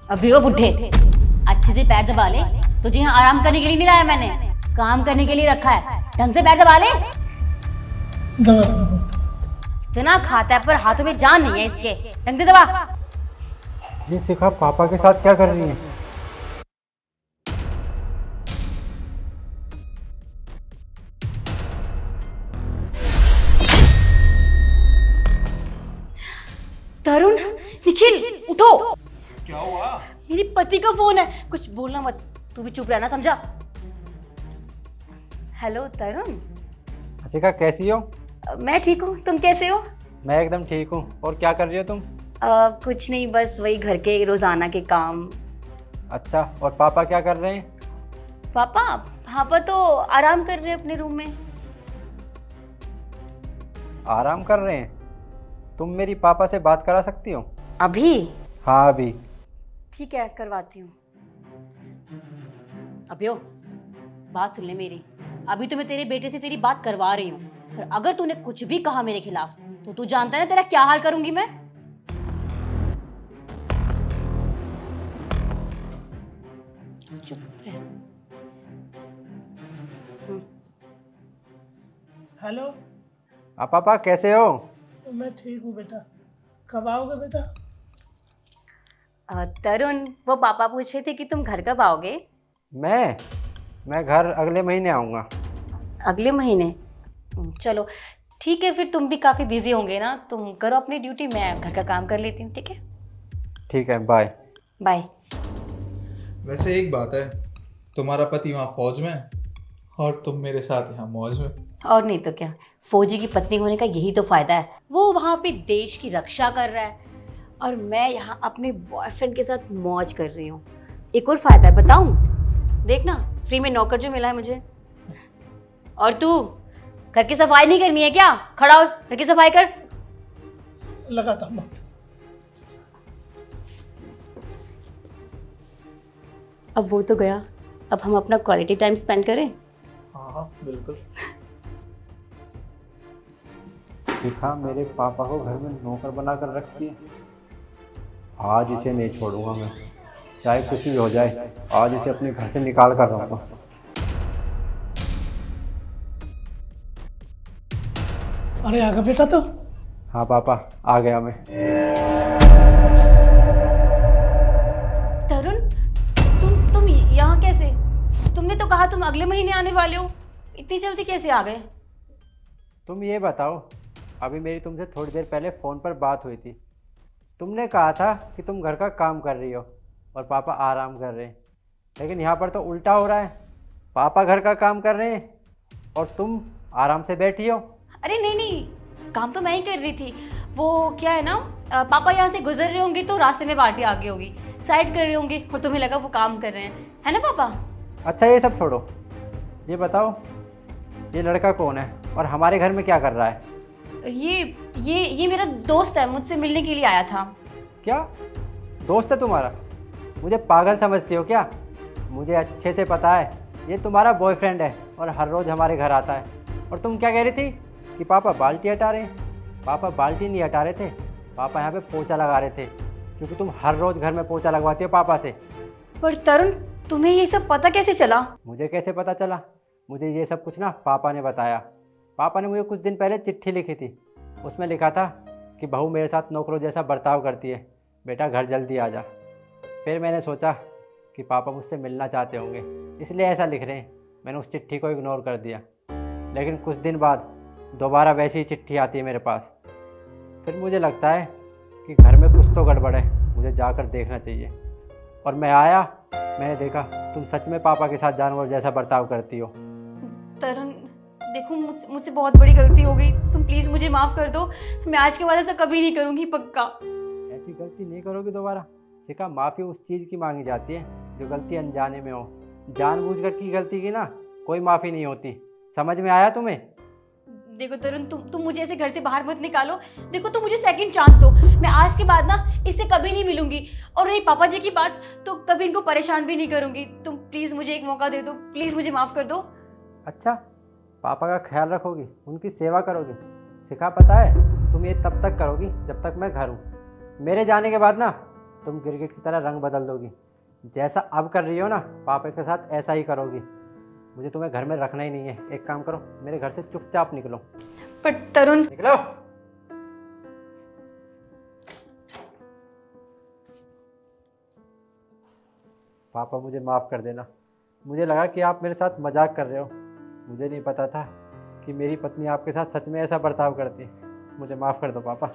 अभी वो बुढ़े अच्छे से पैर दबा ले। तुझे यहाँ आराम करने के लिए नहीं लाया मैंने, काम करने के लिए रखा है। ढंग से पैर दबा ले। इतना खाता है पर हाथों में जान नहीं है इसके। ढंग से दबा। ये शिखा पापा के साथ क्या कर रही है? तरुण, निखिल उठो। क्या हुआ? मेरे पति का फोन है, कुछ बोलना मत। तू भी चुप रहना, समझा? हेलो तरुण। शिखा कैसी हो? मैं ठीक हूँ, तुम कैसे हो? मैं एकदम ठीक हूँ। और क्या कर रही हो तुम? कुछ नहीं, बस वही घर के रोजाना के काम। अच्छा, और पापा क्या कर रहे हैं? पापा तो आराम कर रहे हैं अपने रूम में। आराम कर रहे हैं? तुम मेरी पापा से बात करा सकती हो? अभी? हाँ अभी। ठीक है, करवाती हूँ। अभियो, बात सुन ले मेरी। अभी तो मैं तेरे बेटे से तेरी बात करवा रही हूँ, पर अगर तूने कुछ भी कहा मेरे खिलाफ तो तू जानता है ना तेरा क्या हाल करूंगी मैं। चुप रह। हेलो। हाँ पापा कैसे हो? मैं ठीक हूँ बेटा, कब आओगे बेटा? तरुण, वो पापा पूछ रहे थे कि तुम घर कब आओगे। मैं घर अगले महीने आऊँगा। अगले महीने? चलो ठीक है, फिर तुम भी काफ़ी बिजी होंगे ना, तुम करो अपनी ड्यूटी, मैं घर का काम कर लेती हूँ। ठीक है, ठीक है, बाय। बाय। वैसे एक बात है, तुम्हारा पति वहाँ फौज में है और तुम मेरे साथ यहाँ मौज में। और नहीं तो क्या, फौजी की पत्नी होने का यही तो फायदा है। वो वहाँ पे देश की रक्षा कर रहा है और मैं यहाँ अपने बॉयफ्रेंड के साथ मौज कर रही हूँ। एक और फायदा है, बताऊँ? देखना, फ्री में नौकर जो मिला है मुझे। और तू घर की सफाई नहीं करनी है क्या? खड़ा हो, घर की सफाई कर। लगाता हूँ। अब वो तो गया, अब हम अपना क्वालिटी टाइम स्पेंड करें। हाँ बिल्कुल। शिखा मेरे पापा को घर में नौकर बना कर रखती है। आज इसे नहीं छोड़ूंगा मैं, चाहे कुछ भी हो जाए। आज इसे अपने घर से निकाल कर रहूंगा। अरे आ गया बेटा तो। हाँ पापा, आ गया मैं। तरुण, तुम यहाँ कैसे? तुमने तो कहा तुम अगले महीने आने वाले हो, इतनी जल्दी कैसे आ गए? तुम ये बताओ, अभी मेरी तुमसे थोड़ी देर पहले फ़ोन पर बात हुई थी। तुमने कहा था कि तुम घर का काम कर रही हो और पापा आराम कर रहे हैं, लेकिन यहाँ पर तो उल्टा हो रहा है। पापा घर का काम कर रहे हैं और तुम आराम से बैठी हो। अरे नहीं नहीं, काम तो मैं ही कर रही थी। वो क्या है ना, पापा यहाँ से गुजर रहे होंगे तो रास्ते में बाल्टी आ गई होगी, साइड कर रहे होंगे और तुम्हें लगा वो काम कर रहे हैं, है ना पापा? अच्छा ये सब छोड़ो, ये बताओ ये लड़का कौन है और हमारे घर में क्या कर रहा है? ये मेरा दोस्त है, मुझसे मिलने के लिए आया था। क्या दोस्त है तुम्हारा? मुझे पागल समझती हो क्या? मुझे अच्छे से पता है ये तुम्हारा बॉयफ्रेंड है और हर रोज़ हमारे घर आता है। और तुम क्या कह रही थी कि पापा बाल्टी हटा रहे हैं? पापा बाल्टी नहीं हटा रहे थे, पापा यहाँ पे पोछा लगा रहे थे, क्योंकि तुम हर रोज़ घर में पोछा लगवाती हो पापा से। पर तरुण, तुम्हें ये सब पता कैसे चला? मुझे कैसे पता चला? मुझे ये सब कुछ ना पापा ने बताया। पापा ने मुझे कुछ दिन पहले चिट्ठी लिखी थी, उसमें लिखा था कि बहू मेरे साथ नौकरों जैसा बर्ताव करती है, बेटा घर जल्दी आ जा। फिर मैंने सोचा कि पापा मुझसे मिलना चाहते होंगे, इसलिए ऐसा लिख रहे हैं। मैंने उस चिट्ठी को इग्नोर कर दिया, लेकिन कुछ दिन बाद दोबारा वैसी ही चिट्ठी आती है मेरे पास। फिर मुझे लगता है कि घर में कुछ तो गड़बड़ है, मुझे जाकर देखना चाहिए। और मैं आया, मैंने देखा तुम सच में पापा के साथ जानवर जैसा बर्ताव करती हो। तरुण देखो, मुझसे बहुत बड़ी गलती हो गई, तुम प्लीज़ मुझे माफ़ कर दो। मैं आज के बाद ऐसा कभी नहीं करूँगी, पक्का। ऐसी गलती नहीं करोगी दोबारा। शिखा, माफ़ी उस चीज़ की मांगी जाती है जो गलती अनजाने में हो। जानबूझकर की गलती की ना कोई माफ़ी नहीं होती। समझ में आया तुम्हें? देखो तरुण, तुम मुझे ऐसे घर से बाहर मत निकालो। देखो, तुम मुझे सेकंड चांस दो। मैं आज के बाद ना इससे कभी नहीं मिलूंगी। और रही पापा जी की बात, तो कभी इनको परेशान भी नहीं करूंगी। तुम प्लीज़ मुझे एक मौका दे दो, प्लीज़ मुझे माफ़ कर दो। अच्छा, पापा का ख्याल रखोगी, उनकी सेवा करोगी। शिखा, पता है तुम ये तब तक करोगी जब तक मैं घर हूँ। मेरे जाने के बाद ना तुम गिरगिट की तरह रंग बदल दोगी। जैसा अब कर रही हो ना, पापा के साथ ऐसा ही करोगी। मुझे तुम्हें घर में रखना ही नहीं है। एक काम करो, मेरे घर से चुपचाप निकलो। पर तरुण, निकलो। पापा मुझे माफ़ कर देना। मुझे लगा कि आप मेरे साथ मजाक कर रहे हो। मुझे नहीं पता था कि मेरी पत्नी आपके साथ सच में ऐसा बर्ताव करती है। मुझे माफ़ कर दो पापा।